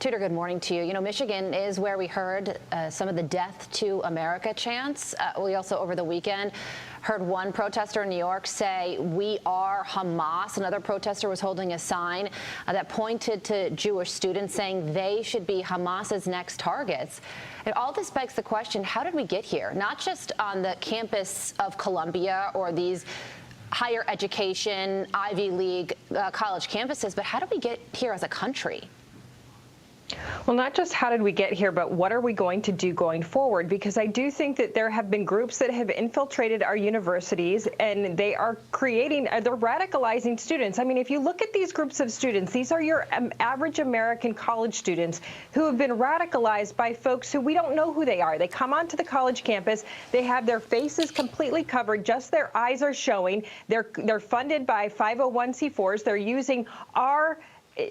Tudor, good morning to you. You know, Michigan is where we heard some of the Death to America chants. We also, over the weekend, heard one protester in New York say, "We are Hamas." Another protester was holding a sign that pointed to Jewish students saying they should be Hamas's next targets. And all this begs the question, how did we get here? Not just on the campus of Columbia or these higher education, Ivy League college campuses, but how did we get here as a country? Well, not just how did we get here, but what are we going to do going forward? Because I do think that there have been groups that have infiltrated our universities, and they are they're radicalizing students. I mean, if you look at these groups of students, these are your average American college students who have been radicalized by folks who we don't know who they are. They come onto the college campus, they have their faces completely covered, just their eyes are showing. They're funded by 501c4s. They're using our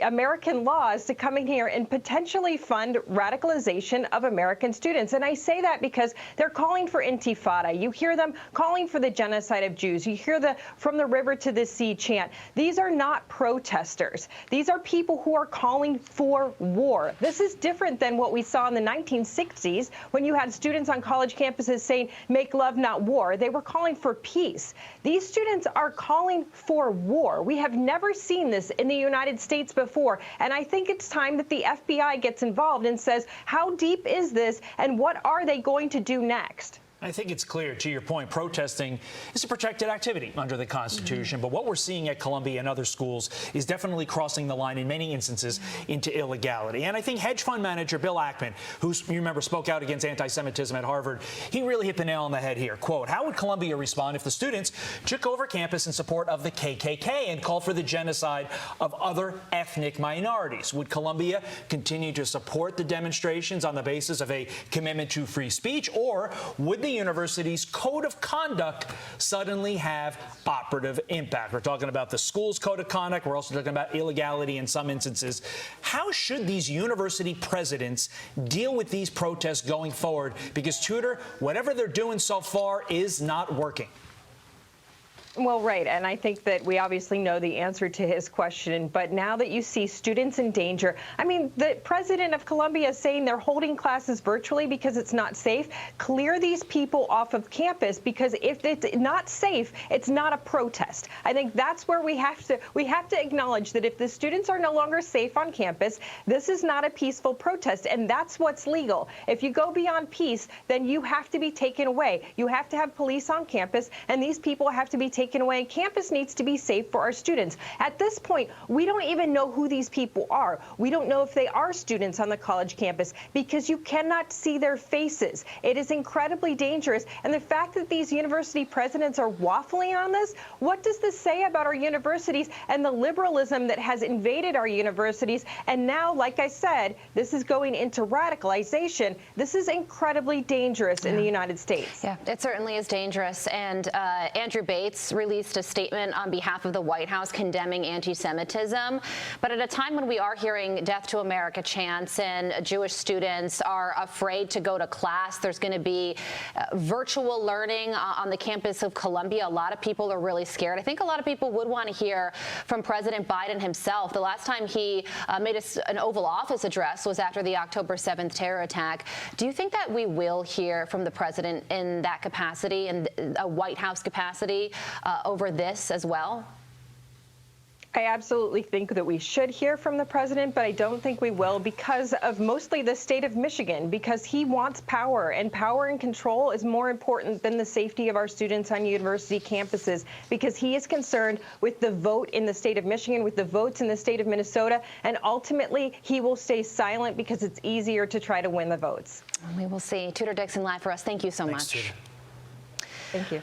American laws to come in here and potentially fund radicalization of American students. And I say that because they're calling for intifada. You hear them calling for the genocide of Jews. You hear the "from the river to the sea" chant. These are not protesters. These are people who are calling for war. This is different than what we saw in the 1960s when you had students on college campuses saying, "Make love, not war." They were calling for peace. These students are calling for war. We have never seen this in the United States before, and I think it's time that the FBI gets involved and says, how deep is this and what are they going to do next? I think it's clear, to your point, protesting is a protected activity under the Constitution. But what we're seeing at Columbia and other schools is definitely crossing the line in many instances into illegality. And I think hedge fund manager Bill Ackman, who you remember spoke out against anti-Semitism at Harvard, he really hit the nail on the head here. Quote, "How would Columbia respond if the students took over campus in support of the KKK and called for the genocide of other ethnic minorities? Would Columbia continue to support the demonstrations on the basis of a commitment to free speech, or would the university's code of conduct suddenly have operative impact?" We're talking about the school's code of conduct. We're also talking about illegality in some instances. How should these university presidents deal with these protests going forward? Because, Tudor, whatever they're doing so far is not working. Well, right, and I think that we obviously know the answer to his question, but now that you see students in danger, I mean, the president of Columbia is saying they're holding classes virtually because it's not safe. Clear these people off of campus, because if it's not safe, it's not a protest. I think that's where we have to acknowledge that if the students are no longer safe on campus, this is not a peaceful protest, and that's what's legal. If you go beyond peace, then you have to be taken away. You have to have police on campus, and these people have to be taken away. Campus needs to be safe for our students. At this point, we don't even know who these people are. We don't know if they are students on the college campus because you cannot see their faces. It is incredibly dangerous. And the fact that these university presidents are waffling on this, what does this say about our universities and the liberalism that has invaded our universities? And now, like I said, this is going into radicalization. This is incredibly dangerous in the United States. Yeah, it certainly is dangerous. And Andrew Bates released a statement on behalf of the White House condemning anti-Semitism. But at a time when we are hearing Death to America chants and Jewish students are afraid to go to class, there's going to be virtual learning on the campus of Columbia. A lot of people are really scared. I think a lot of people would want to hear from President Biden himself. The last time he made an Oval Office address was after the October 7th terror attack. Do you think that we will hear from the president in that capacity, in a White House capacity, over this as well? I absolutely think that we should hear from the president, but I don't think we will because of mostly the state of Michigan, because he wants power, and power and control is more important than the safety of our students on university campuses, because he is concerned with the vote in the state of Michigan, with the votes in the state of Minnesota, and ultimately he will stay silent because it's easier to try to win the votes. We will see. Tudor Dixon live for us. Thanks so Thanks, much. Tudor. Thank you.